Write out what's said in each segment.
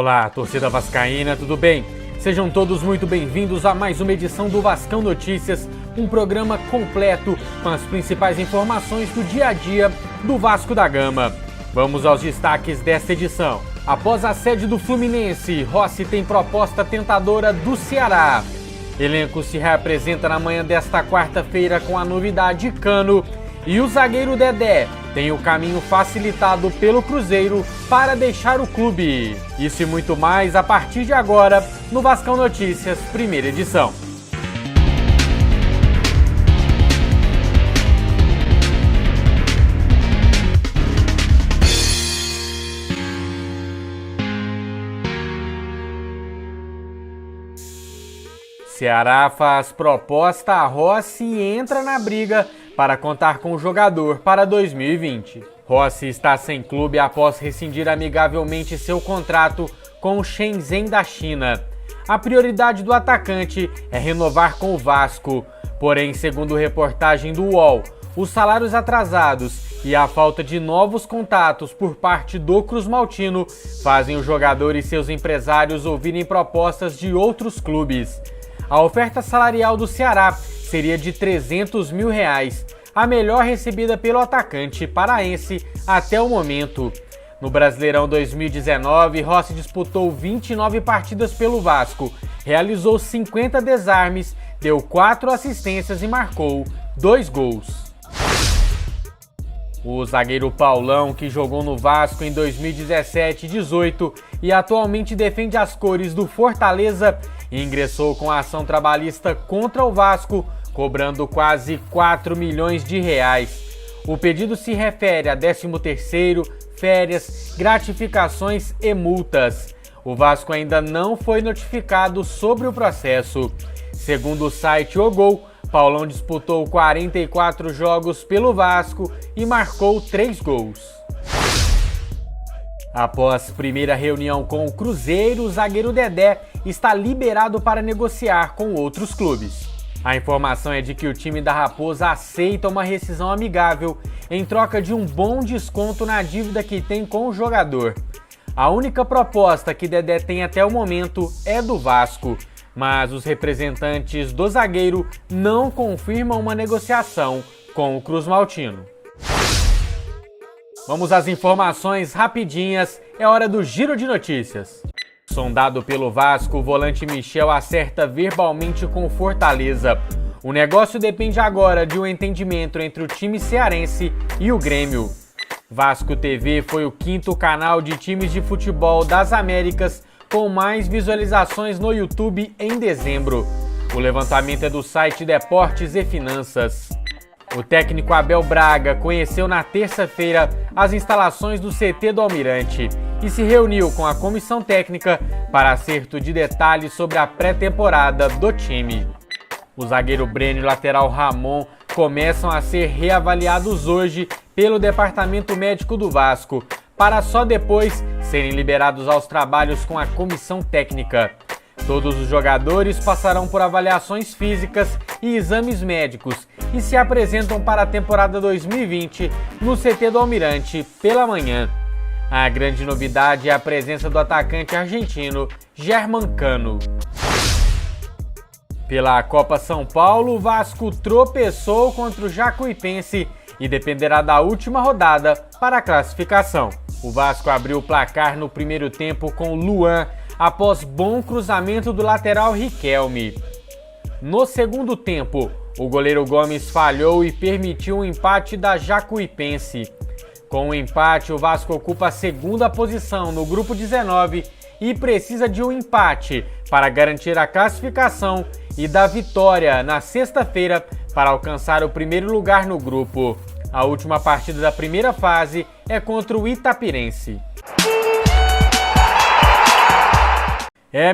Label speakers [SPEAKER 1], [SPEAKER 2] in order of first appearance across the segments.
[SPEAKER 1] Olá, torcida vascaína, tudo bem? Sejam todos muito bem-vindos a mais uma edição do Vascão Notícias, um programa completo com as principais informações do dia a dia do Vasco da Gama. Vamos aos destaques desta edição. Após a sede do Fluminense, Rossi tem proposta tentadora do Ceará. Elenco se reapresenta na manhã desta quarta-feira com a novidade Cano. E o zagueiro Dedé tem o caminho facilitado pelo Cruzeiro para deixar o clube. Isso e muito mais a partir de agora no Vascão Notícias, primeira edição. Ceará faz proposta a Rossi e entra na briga para contar com o jogador para 2020. Rossi está sem clube após rescindir amigavelmente seu contrato com o Shenzhen da China. A prioridade do atacante é renovar com o Vasco. Porém, segundo reportagem do UOL, os salários atrasados e a falta de novos contatos por parte do Cruz-Maltino fazem o jogador e seus empresários ouvirem propostas de outros clubes. A oferta salarial do Ceará seria de R$300 mil, a melhor recebida pelo atacante paraense até o momento. No Brasileirão 2019, Rossi disputou 29 partidas pelo Vasco, realizou 50 desarmes, deu 4 assistências e marcou 2 gols. O zagueiro Paulão, que jogou no Vasco em 2017 e 2018 e atualmente defende as cores do Fortaleza, ingressou com a ação trabalhista contra o Vasco, cobrando quase R$4 milhões. O pedido se refere a 13º, férias, gratificações e multas. O Vasco ainda não foi notificado sobre o processo. Segundo o site O Gol, Paulão disputou 44 jogos pelo Vasco e marcou 3 gols. Após primeira reunião com o Cruzeiro, o zagueiro Dedé está liberado para negociar com outros clubes. A informação é de que o time da Raposa aceita uma rescisão amigável em troca de um bom desconto na dívida que tem com o jogador. A única proposta que Dedé tem até o momento é do Vasco, mas os representantes do zagueiro não confirmam uma negociação com o Cruz-Maltino. Vamos às informações rapidinhas, é hora do Giro de Notícias. Sondado pelo Vasco, o volante Michel acerta verbalmente com o Fortaleza. O negócio depende agora de um entendimento entre o time cearense e o Grêmio. Vasco TV foi o 5º canal de times de futebol das Américas com mais visualizações no YouTube em dezembro. O levantamento é do site Deportes e Finanças. O técnico Abel Braga conheceu na terça-feira as instalações do CT do Almirante e se reuniu com a comissão técnica para acerto de detalhes sobre a pré-temporada do time. O zagueiro Breno e o lateral Ramon começam a ser reavaliados hoje pelo departamento médico do Vasco, para só depois serem liberados aos trabalhos com a comissão técnica. Todos os jogadores passarão por avaliações físicas e exames médicos e se apresentam para a temporada 2020 no CT do Almirante pela manhã. A grande novidade é a presença do atacante argentino Germancano. Pela Copa São Paulo, o Vasco tropeçou contra o Jacuipense e dependerá da última rodada para a classificação. O Vasco abriu o placar no primeiro tempo com Luan, após bom cruzamento do lateral Riquelme. No segundo tempo, o goleiro Gomes falhou e permitiu um empate da Jacuipense. Com o empate, o Vasco ocupa a segunda posição no grupo 19 e precisa de um empate para garantir a classificação e da vitória na sexta-feira para alcançar o primeiro lugar no grupo. A última partida da primeira fase é contra o Itapirense.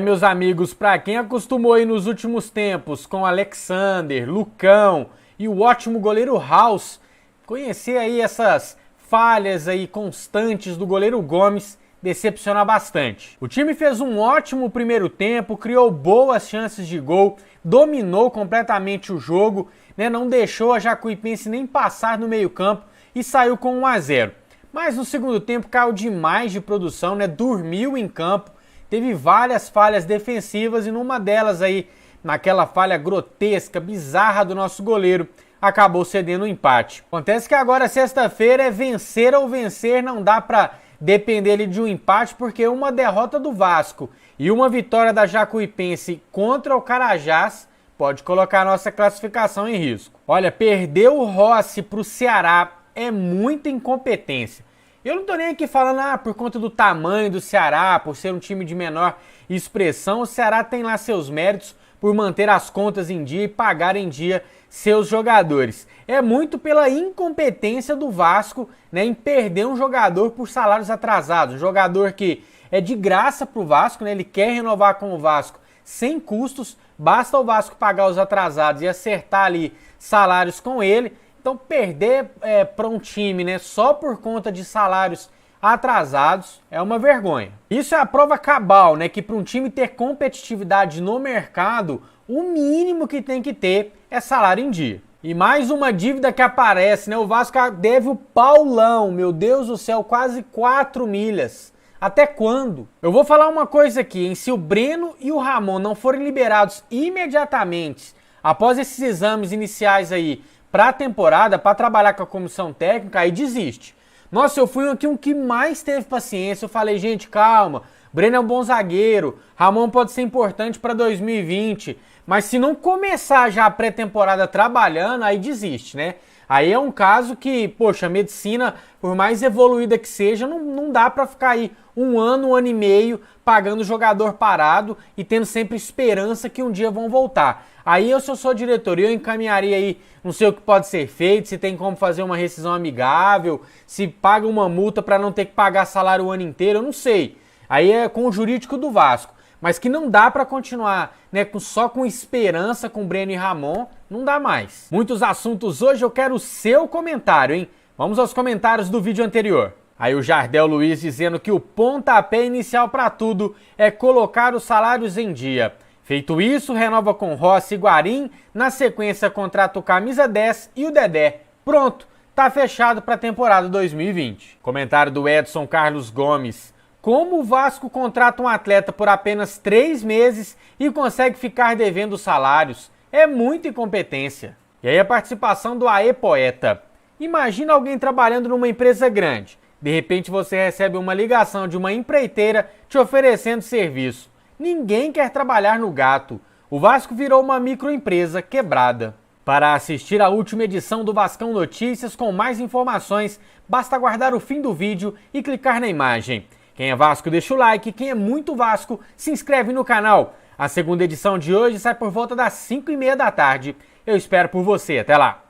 [SPEAKER 1] Meus amigos, para quem acostumou aí nos últimos tempos com Alexander, Lucão e o ótimo goleiro House, conhecer aí essas falhas aí constantes do goleiro Gomes decepciona bastante. O time fez um ótimo primeiro tempo, criou boas chances de gol, dominou completamente o jogo, não deixou a Jacuipense nem passar no meio-campo e saiu com 1-0. Mas no segundo tempo caiu demais de produção, dormiu em campo, teve várias falhas defensivas e numa delas aí, naquela falha grotesca, bizarra do nosso goleiro, acabou cedendo o empate. Acontece que agora sexta-feira é vencer ou vencer, não dá pra depender ali de um empate, porque uma derrota do Vasco e uma vitória da Jacuipense contra o Carajás pode colocar a nossa classificação em risco. Olha, perder o Rossi pro Ceará é muita incompetência. Eu não tô nem aqui falando, por conta do tamanho do Ceará, por ser um time de menor expressão, o Ceará tem lá seus méritos por manter as contas em dia e pagar em dia seus jogadores. É muito pela incompetência do Vasco, né, em perder um jogador por salários atrasados. Um jogador que é de graça pro Vasco, né, ele quer renovar com o Vasco sem custos, basta o Vasco pagar os atrasados e acertar ali salários com ele. Então perder para um time, né, só por conta de salários atrasados é uma vergonha. Isso é a prova cabal, né, que para um time ter competitividade no mercado, o mínimo que tem que ter é salário em dia. E mais uma dívida que aparece, né, o Vasco deve o Paulão, meu Deus do céu, quase 4 milhas. Até quando? Eu vou falar uma coisa aqui, hein, se o Breno e o Ramon não forem liberados imediatamente após esses exames iniciais aí para a temporada, para trabalhar com a comissão técnica, aí desiste. Nossa, eu fui aqui um que mais teve paciência, eu falei, gente, calma, Breno é um bom zagueiro, Ramon pode ser importante para 2020, mas se não começar já a pré-temporada trabalhando, aí desiste, né? Aí é um caso que, poxa, a medicina, por mais evoluída que seja, não dá para ficar aí um ano e meio pagando jogador parado e tendo sempre esperança que um dia vão voltar. Aí eu, se eu sou diretor, eu encaminharia aí, não sei o que pode ser feito, se tem como fazer uma rescisão amigável, se paga uma multa para não ter que pagar salário o ano inteiro, eu não sei. Aí é com o jurídico do Vasco. Mas que não dá para continuar, né, só com esperança com Breno e Ramon, não dá mais. Muitos assuntos hoje, eu quero o seu comentário, hein? Vamos aos comentários do vídeo anterior. Aí o Jardel Luiz dizendo que o pontapé inicial para tudo é colocar os salários em dia. Feito isso, renova com Rossi e Guarim, na sequência contrata o Camisa 10 e o Dedé. Pronto, tá fechado para a temporada 2020. Comentário do Edson Carlos Gomes. Como o Vasco contrata um atleta por apenas 3 meses e consegue ficar devendo salários? É muita incompetência. E aí a participação do Aê Poeta. Imagina alguém trabalhando numa empresa grande. De repente você recebe uma ligação de uma empreiteira te oferecendo serviço. Ninguém quer trabalhar no gato. O Vasco virou uma microempresa quebrada. Para assistir a última edição do Vascão Notícias com mais informações, basta aguardar o fim do vídeo e clicar na imagem. Quem é Vasco deixa o like, quem é muito Vasco se inscreve no canal. A segunda edição de hoje sai por volta das 5h30 da tarde. Eu espero por você, até lá!